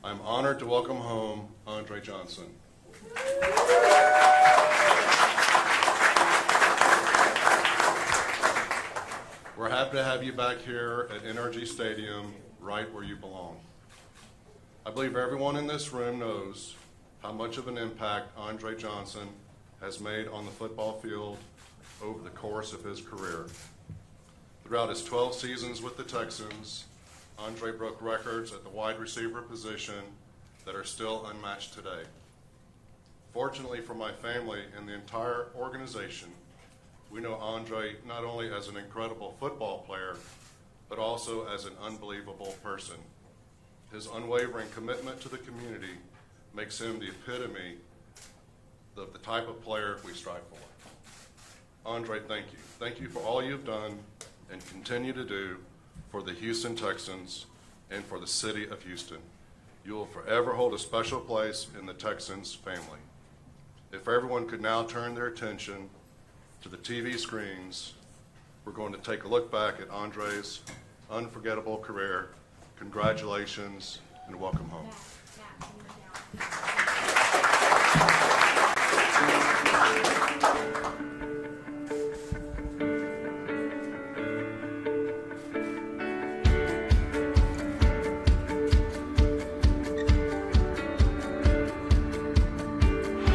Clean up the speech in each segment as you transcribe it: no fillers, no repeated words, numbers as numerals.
I'm honored to welcome home Andre Johnson. We're happy to have you back here at NRG Stadium, right where you belong. I believe everyone in this room knows how much of an impact Andre Johnson has made on the football field over the course of his career. Throughout his 12 seasons with the Texans, Andre broke records at the wide receiver position that are still unmatched today. Fortunately for my family and the entire organization, we know Andre not only as an incredible football player, but also as an unbelievable person. His unwavering commitment to the community makes him the epitome of the type of player we strive for. Andre, thank you. Thank you for all you've done and continue to do for the Houston Texans and for the city of Houston. You will forever hold a special place in the Texans family. If everyone could now turn their attention to the TV screens, we're going to take a look back at Andre's unforgettable career. Congratulations and welcome home.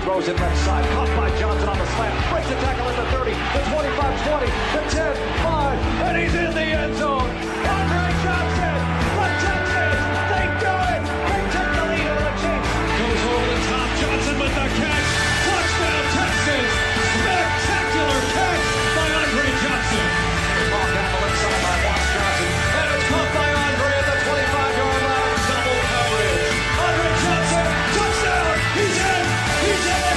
Throws it left side, caught by Johnson on the slant, breaks the tackle at the 30, the 25, 20, the 10, 5, and he's in the end zone. Andre Johnson, the Texans, they do it! They take the lead over the Chiefs. Goes over the top, Johnson with the catch. Touchdown Texans! Spectacular catch by Andre Johnson. Ball down the left side by Watts Johnson, and it's caught by Andre at the 25-yard line. Double coverage. Andre Johnson, touchdown! He's in! He's in!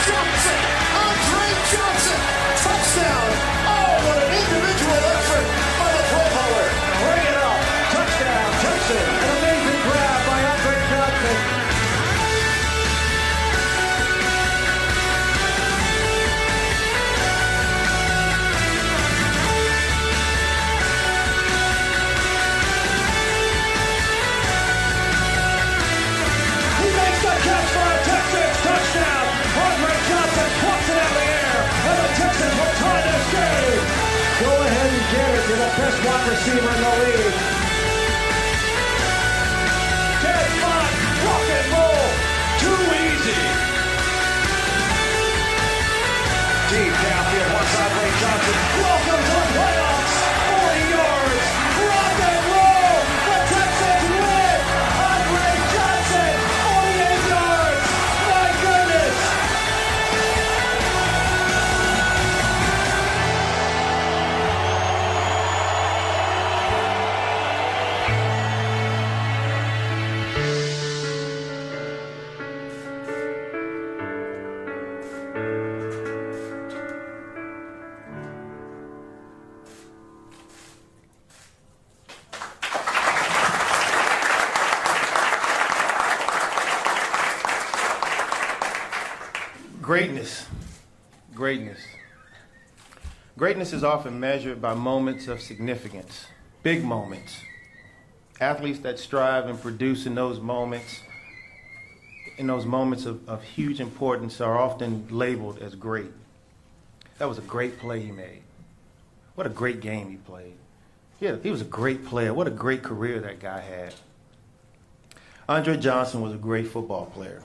Johnson, Andre Johnson, touchdown! Oh, what an individual effort by the Pro Bowler! Bring it up! Touchdown, Texas! An amazing grab by Andre Johnson. He makes the catch for a Texans touchdown! Andre Johnson plucks it out of the air, and the Texans will tie this game. Go ahead and get it to the best wide receiver in the league. 10-5, rock and roll, too easy. Deep downfield, one side, Andre Johnson. Welcome to the playoffs. 40 yards, rock and roll. The Texans win. Andre Johnson, 48 yards. My goodness. Greatness. Greatness. Greatness is often measured by moments of significance, big moments. Athletes that strive and produce in those moments of huge importance are often labeled as great. That was a great play he made. What a great game he played. Yeah, he was a great player. What a great career that guy had. Andre Johnson was a great football player.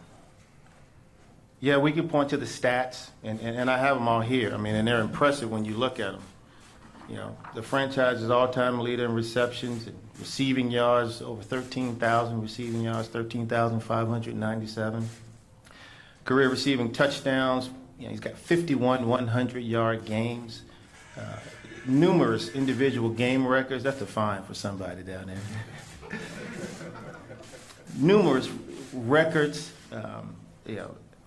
Yeah, we can point to the stats, and I have them all here. I mean, and they're impressive when you look at them. You know, the franchise's all-time leader in receptions and receiving yards, over 13,000 receiving yards, 13,597. Career receiving touchdowns. You know, he's got 51 100-yard games. Numerous individual game records. That's a fine for somebody down there. Numerous records,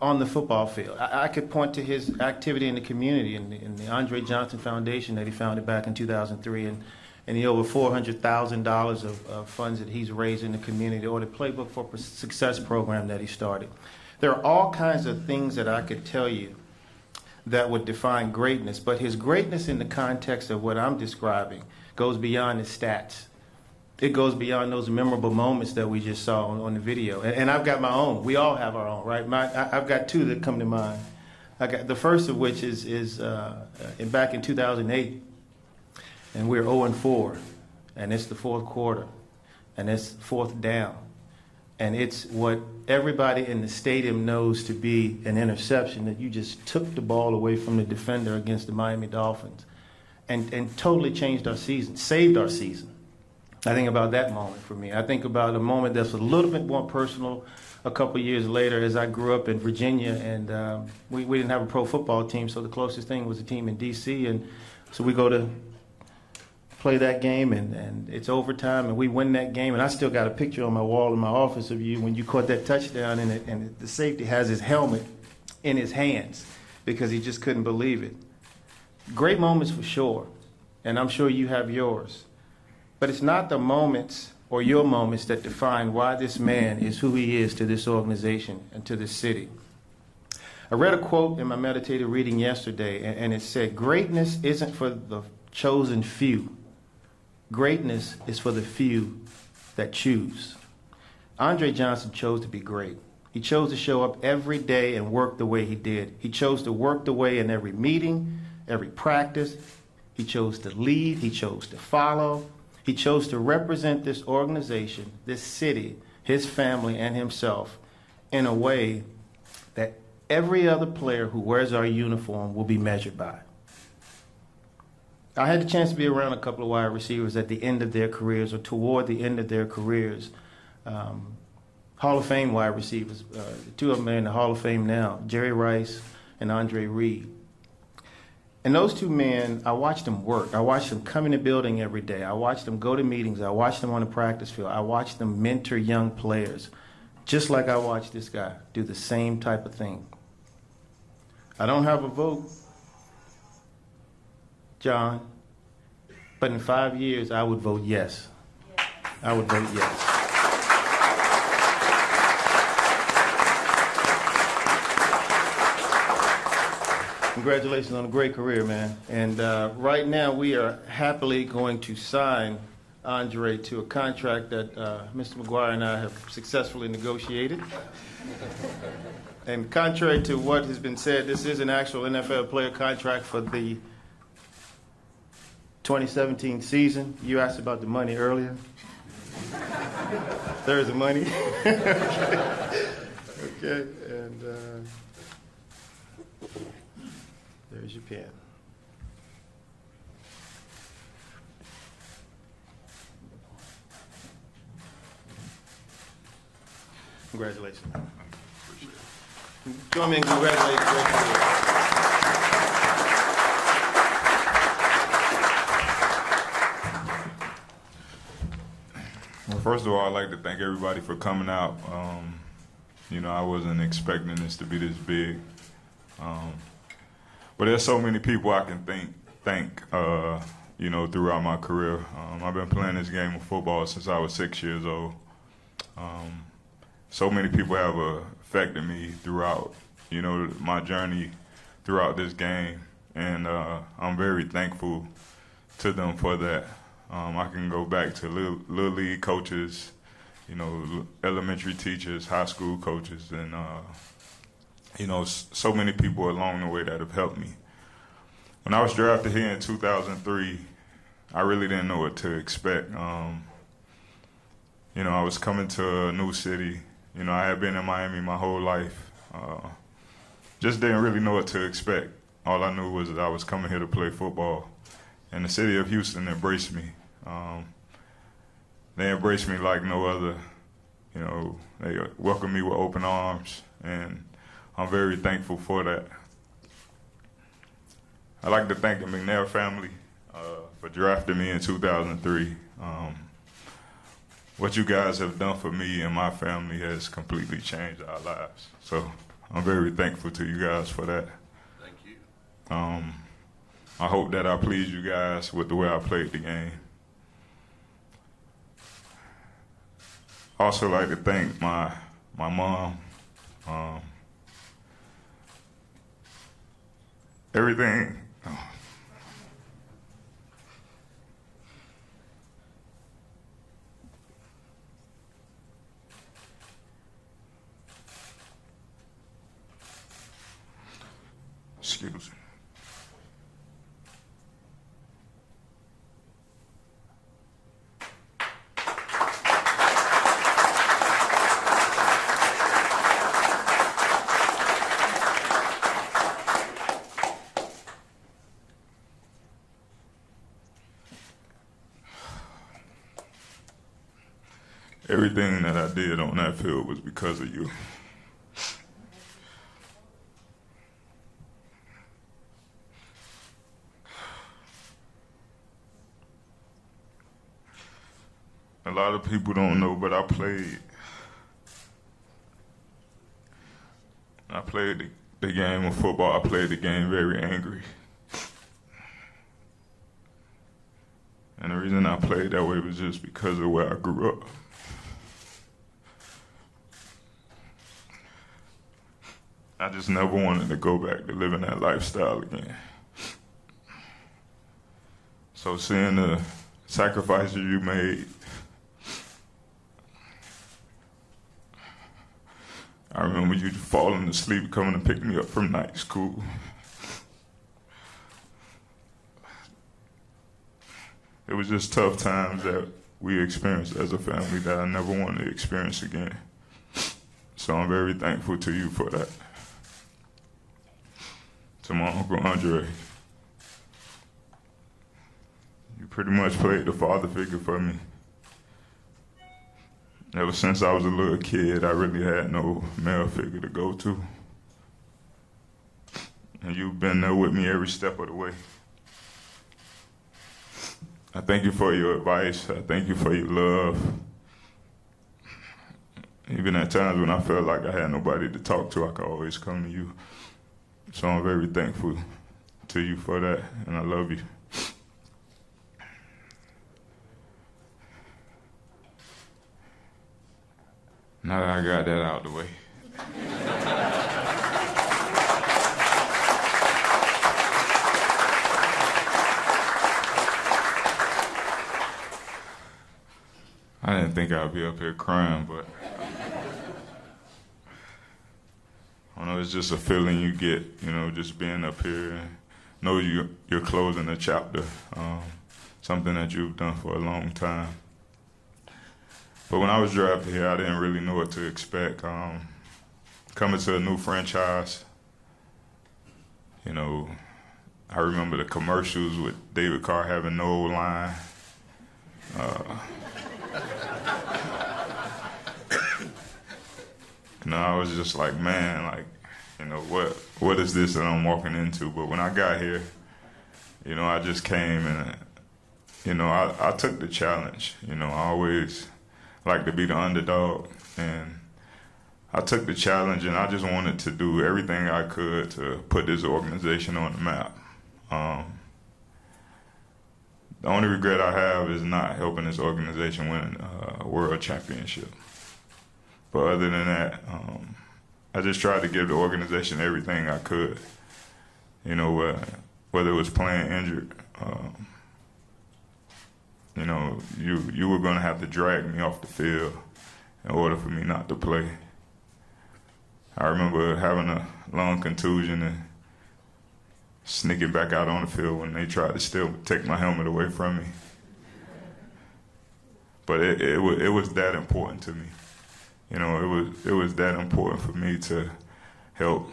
on the football field. I could point to his activity in the community in the Andre Johnson Foundation that he founded back in 2003, and the over $400,000 of funds that he's raised in the community, or the Playbook for Success program that he started. There are all kinds of things that I could tell you that would define greatness, but his greatness in the context of what I'm describing goes beyond his stats. it goes beyond those memorable moments that we just saw on the video. And I've got my own. We all have our own, right? I've got two that come to mind. I got the first of which is back in 2008, and we're 0-4, and it's the fourth quarter, and it's fourth down, and it's what everybody in the stadium knows to be an interception, that you just took the ball away from the defender against the Miami Dolphins, and totally changed our season, saved our season. I think about that moment for me. I think about a moment that's a little bit more personal a couple years later as I grew up in Virginia, and we didn't have a pro football team, so the closest thing was a team in D.C., and so we go to play that game, and it's overtime, and we win that game, and I still got a picture on my wall in my office of you when you caught that touchdown, and the safety has his helmet in his hands because he just couldn't believe it. Great moments for sure, and I'm sure you have yours. But it's not the moments or your moments that define why this man is who he is to this organization and to this city. I read a quote in my meditative reading yesterday, and it said, "Greatness isn't for the chosen few. Greatness is for the few that choose." Andre Johnson chose to be great. He chose to show up every day and work the way he did. He chose to work the way in every meeting, every practice. He chose to lead. He chose to follow. He chose to represent this organization, this city, his family, and himself in a way that every other player who wears our uniform will be measured by. I had the chance to be around a couple of wide receivers at the end of their careers or toward the end of their careers. Hall of Fame wide receivers. The two of them are in the Hall of Fame now, Jerry Rice and Andre Reed. And those two men, I watched them work. I watched them come in the building every day. I watched them go to meetings. I watched them on the practice field. I watched them mentor young players, just like I watched this guy do the same type of thing. I don't have a vote, John, but in 5 years, I would vote yes. I would vote yes. Congratulations on a great career, man. And right now, we are happily going to sign Andre to a contract that Mr. McGuire and I have successfully negotiated. And contrary to what has been said, this is an actual NFL player contract for the 2017 season. You asked about the money earlier. There's the money. Okay. And there's your pen. Congratulations. Join me in congratulating the great career. Well, first of all, I'd like to thank everybody for coming out. I wasn't expecting this to be this big. But there's so many people I can thank, throughout my career. I've been playing this game of football since I was 6 years old. So many people have affected me throughout, my journey throughout this game. And I'm very thankful to them for that. I can go back to Little League coaches, elementary teachers, high school coaches, and so many people along the way that have helped me. When I was drafted here in 2003, I really didn't know what to expect. I was coming to a new city. I had been in Miami my whole life. Just didn't really know what to expect. All I knew was that I was coming here to play football. And the city of Houston embraced me. They embraced me like no other. They welcomed me with open arms, and I'm very thankful for that. I'd like to thank the McNair family for drafting me in 2003. What you guys have done for me and my family has completely changed our lives. So I'm very thankful to you guys for that. Thank you. I hope that I pleased you guys with the way I played the game. I also like to thank my mom. Everything. Excuse me. Everything that I did on that field was because of you. A lot of people don't know, but I played the game of football. I played the game very angry. And the reason I played that way was just because of where I grew up. I just never wanted to go back to living that lifestyle again. So seeing the sacrifices you made, I remember you falling asleep, coming to pick me up from night school. It was just tough times that we experienced as a family that I never wanted to experience again. So I'm very thankful to you for that. To my Uncle Andre, you pretty much played the father figure for me. Ever since I was a little kid, I really had no male figure to go to. And you've been there with me every step of the way. I thank you for your advice. I thank you for your love. Even at times when I felt like I had nobody to talk to, I could always come to you. So I'm very thankful to you for that, and I love you. Now that I got that out of the way. I didn't think I'd be up here crying, but I know it's just a feeling you get, you know, just being up here and know you're closing a chapter, something that you've done for a long time. But when I was drafted here, I didn't really know what to expect. Coming to a new franchise, you know, I remember the commercials with David Carr having no line. You know, I was just like, man, like, you know, what is this that I'm walking into? But when I got here, you know, I just came and, you know, I took the challenge. You know, I always like to be the underdog, and I took the challenge, and I just wanted to do everything I could to put this organization on the map. The only regret I have is not helping this organization win a world championship. But other than that, I just tried to give the organization everything I could. You know, whether it was playing injured, you know, you were going to have to drag me off the field in order for me not to play. I remember having a lung contusion and sneaking back out on the field when they tried to still take my helmet away from me. But it was that important to me. You know, it was that important for me to help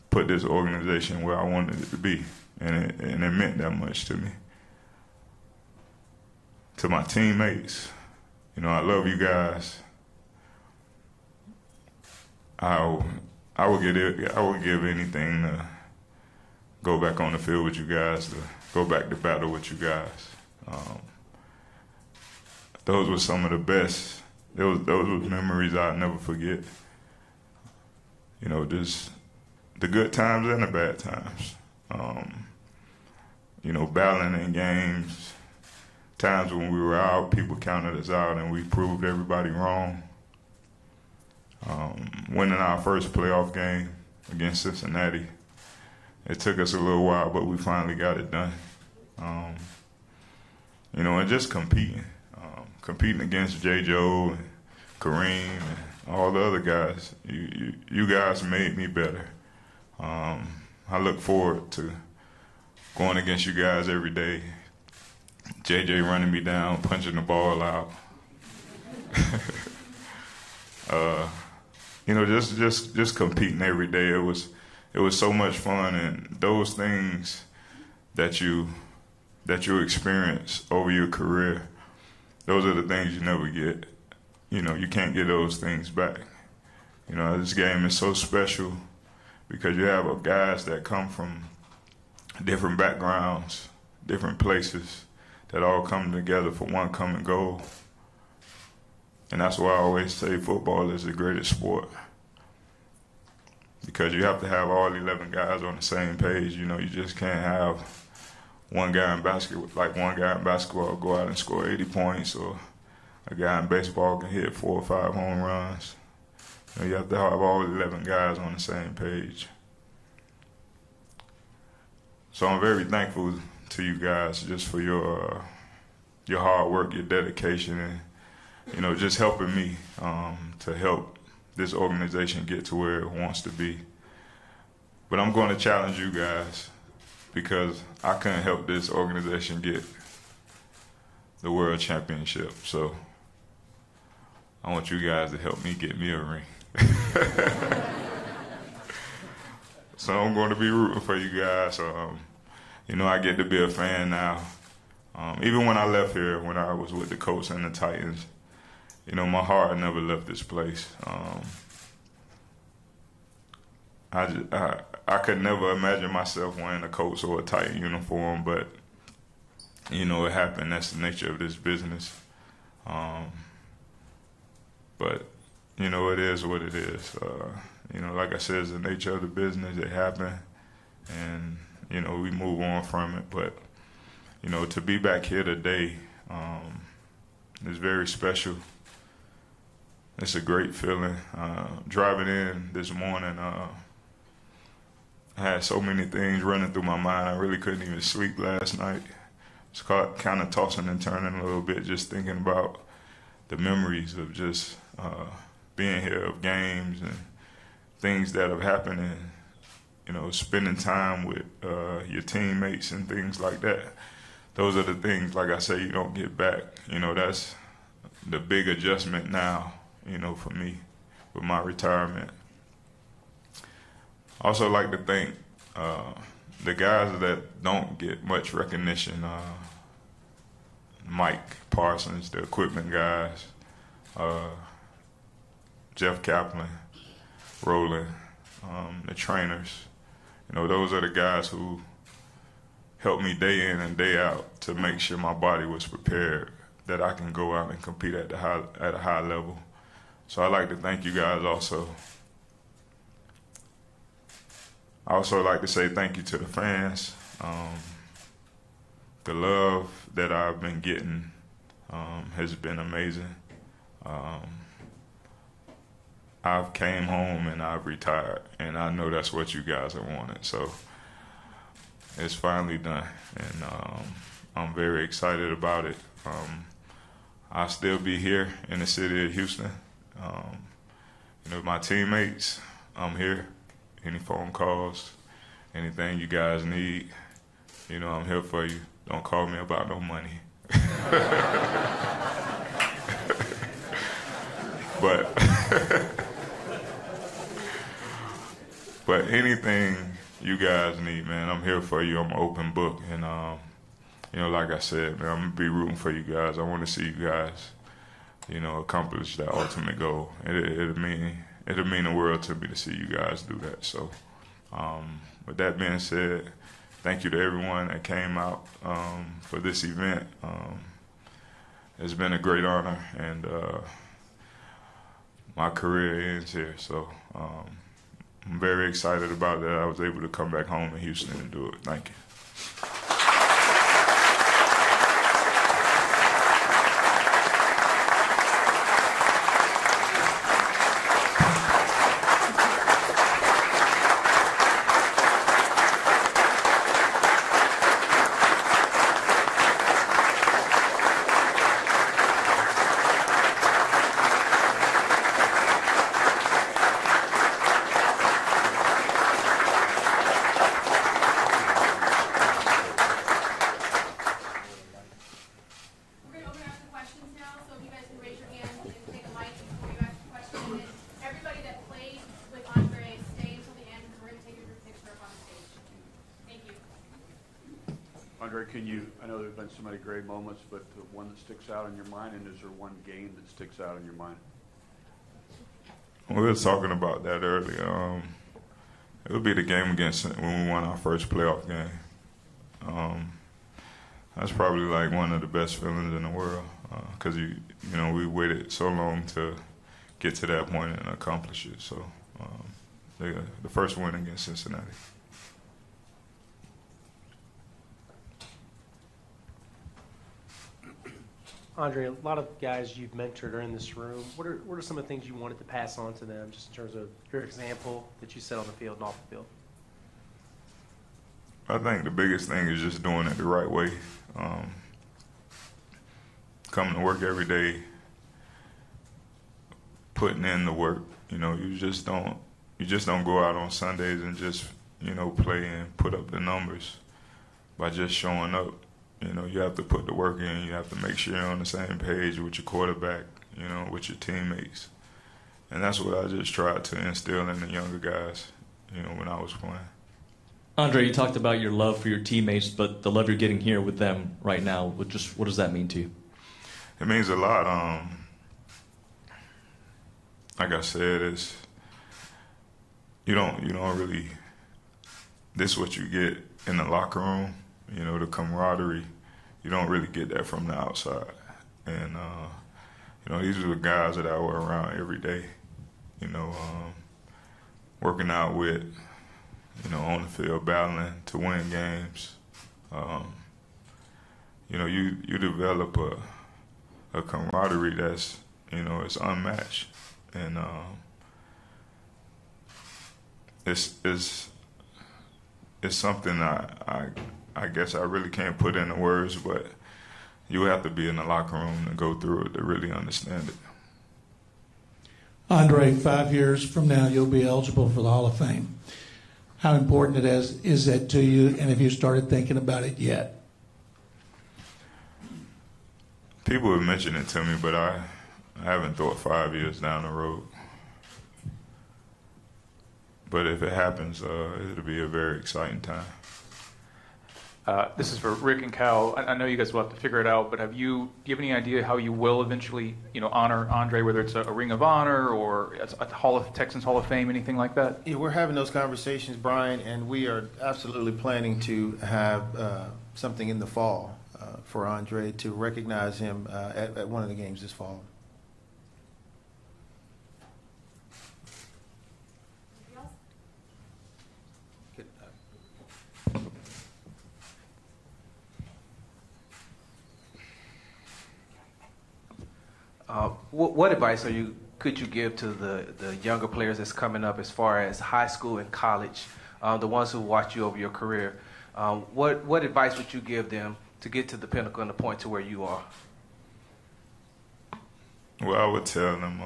put this organization where I wanted it to be, and it meant that much to me. To my teammates, you know, I love you guys. I would give anything to go back on the field with you guys, to go back to battle with you guys. Those were some of the best. Those were memories I'll never forget. You know, just the good times and the bad times. You know, battling in games, times when we were out, people counted us out, and we proved everybody wrong. Winning our first playoff game against Cincinnati, it took us a little while, but we finally got it done. You know, and just competing against J. Joe and Kareem and all the other guys. You guys made me better. I look forward to going against you guys every day. JJ running me down, punching the ball out. Just competing every day. It was so much fun, and those things that you experience over your career, those are the things you never get. You can't get those things back. This game is so special because you have guys that come from different backgrounds, different places, that all come together for one common goal. And that's why I always say football is the greatest sport, because you have to have all 11 guys on the same page. You just can't have one guy in basketball go out and score 80 points, or a guy in baseball can hit 4 or 5 home runs. You have to have all 11 guys on the same page. So I'm very thankful to you guys just for your hard work, your dedication, and just helping me to help this organization get to where it wants to be. But I'm going to challenge you guys, because I couldn't help this organization get the world championship. So I want you guys to help me get me a ring. So I'm going to be rooting for you guys. I get to be a fan now. Even when I left here, when I was with the Colts and the Titans, my heart never left this place. I could never imagine myself wearing a Colts or a Titan uniform, but it happened. That's the nature of this business. But it is what it is. Like I said, it's the nature of the business. It happened, and we move on from it. But to be back here today is very special. It's a great feeling. Driving in this morning, I had so many things running through my mind. I really couldn't even sleep last night. It's kind of tossing and turning a little bit, just thinking about the memories of just being here, of games and things that have happened, and spending time with your teammates and things like that. Those are the things, like I say, you don't get back. That's the big adjustment now, for me with my retirement. I also like to thank the guys that don't get much recognition. Mike Parsons, the equipment guys, Jeff Kaplan, Roland, the trainers. Those are the guys who helped me day in and day out to make sure my body was prepared, that I can go out and compete at a high level. So I'd like to thank you guys also. I also like to say thank you to the fans. The love that I've been getting has been amazing. I've came home and I've retired, and I know that's what you guys have wanted. So it's finally done, and I'm very excited about it. I'll still be here in the city of Houston. My teammates, I'm here. Any phone calls, anything you guys need, I'm here for you. Don't call me about no money. But anything you guys need, man, I'm here for you. I'm an open book, and like I said, man, I'm gonna be rooting for you guys. I want to see you guys, accomplish that ultimate goal. It'll mean the world to me to see you guys do that. So, with that being said, thank you to everyone that came out for this event. It's been a great honor, and my career ends here. So I'm very excited about that. I was able to come back home in Houston and do it. Thank you. Andre, I know there have been so many great moments, but the one that sticks out in your mind, and is there one game that sticks out in your mind? We were talking about that earlier. It would be the game when we won our first playoff game. That's probably like one of the best feelings in the world, because we waited so long to get to that point and accomplish it. So the first win against Cincinnati. Andre, a lot of guys you've mentored are in this room. What are some of the things you wanted to pass on to them, just in terms of your example that you set on the field and off the field? I think the biggest thing is just doing it the right way. Coming to work every day, putting in the work. You just don't go out on Sundays and just play and put up the numbers by just showing up. You have to put the work in. You have to make sure you're on the same page with your quarterback, with your teammates. And that's what I just tried to instill in the younger guys, when I was playing. Andre, you talked about your love for your teammates, but the love you're getting here with them right now, what does that mean to you? It means a lot. Like I said, you don't really. This is what you get in the locker room. The camaraderie. You don't really get that from the outside. And these are the guys that I were around every day. Working out with. On the field, battling to win games. You develop a camaraderie that's, it's unmatched. And it's something I guess I really can't put into words, but you have to be in the locker room to go through it to really understand it. Andre, 5 years from now, you'll be eligible for the Hall of Fame. How important is that to you, and have you started thinking about it yet? People have mentioned it to me, but I haven't thought 5 years down the road. But if it happens, it'll be a very exciting time. This is for Rick and Cal. I know you guys will have to figure it out, but do you have any idea how you will eventually, honor Andre, whether it's a Ring of Honor or a Texans Hall of Fame, anything like that? Yeah, we're having those conversations, Brian, and we are absolutely planning to have something in the fall for Andre to recognize him at one of the games this fall. What advice could you give to the younger players that's coming up as far as high school and college, the ones who watch you over your career? What advice would you give them to get to the pinnacle and the point to where you are? Well, I would tell them,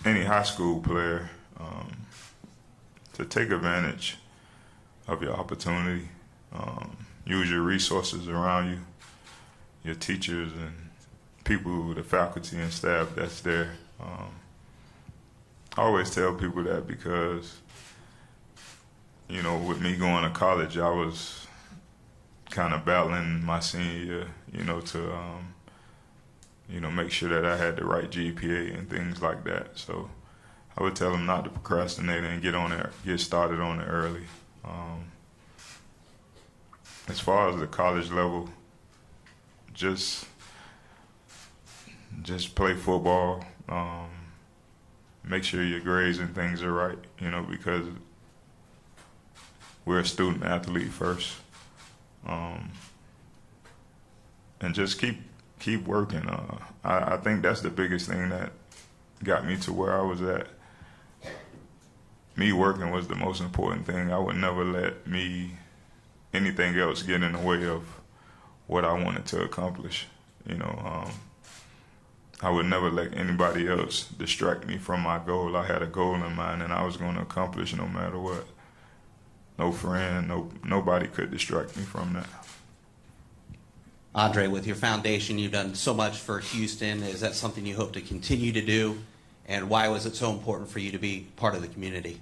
any high school player, to take advantage of your opportunity, use your resources around you, your teachers and people, the faculty and staff that's there. I always tell people that because, with me going to college, I was kind of battling my senior year, to, make sure that I had the right GPA and things like that. So I would tell them not to procrastinate and get started on it early. As far as the college level, just play football. Make sure your grades and things are right, because we're a student athlete first. And just keep working. I think that's the biggest thing that got me to where I was at. Me working was the most important thing. I would never let anything else get in the way of what I wanted to accomplish. I would never let anybody else distract me from my goal. I had a goal in mind, and I was going to accomplish no matter what. No friend, nobody could distract me from that. Andre, with your foundation, you've done so much for Houston. Is that something you hope to continue to do? And why was it so important for you to be part of the community?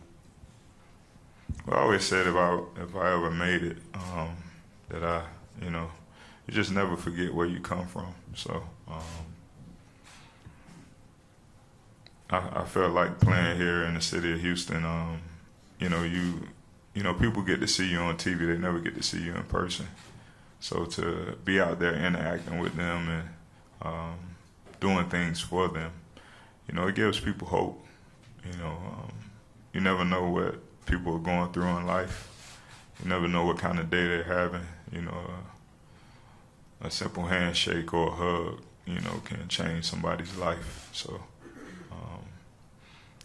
Well, I always said if I ever made it, that you just never forget where you come from. So I felt like playing here in the city of Houston. People get to see you on TV; they never get to see you in person. So to be out there interacting with them and doing things for them, it gives people hope. You never know what people are going through in life. You never know what kind of day they're having. A simple handshake or a hug, can change somebody's life. So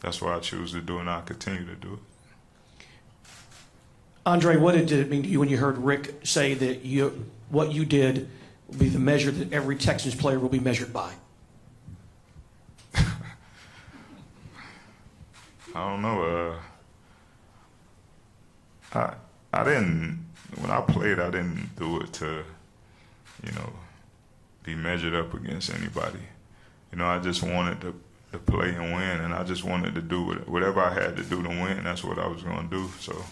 that's why I choose to do it, and I continue to do it. Andre, what did it mean to you when you heard Rick say that what you did will be the measure that every Texans player will be measured by? I don't know. I didn't. When I played, I didn't do it to, be measured up against anybody. I just wanted to play and win, and I just wanted to do whatever I had to do to win. That's what I was going to do. So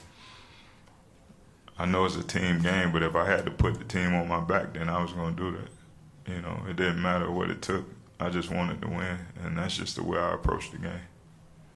I know it's a team game, but if I had to put the team on my back, then I was going to do that. It didn't matter what it took. I just wanted to win, and that's just the way I approached the game.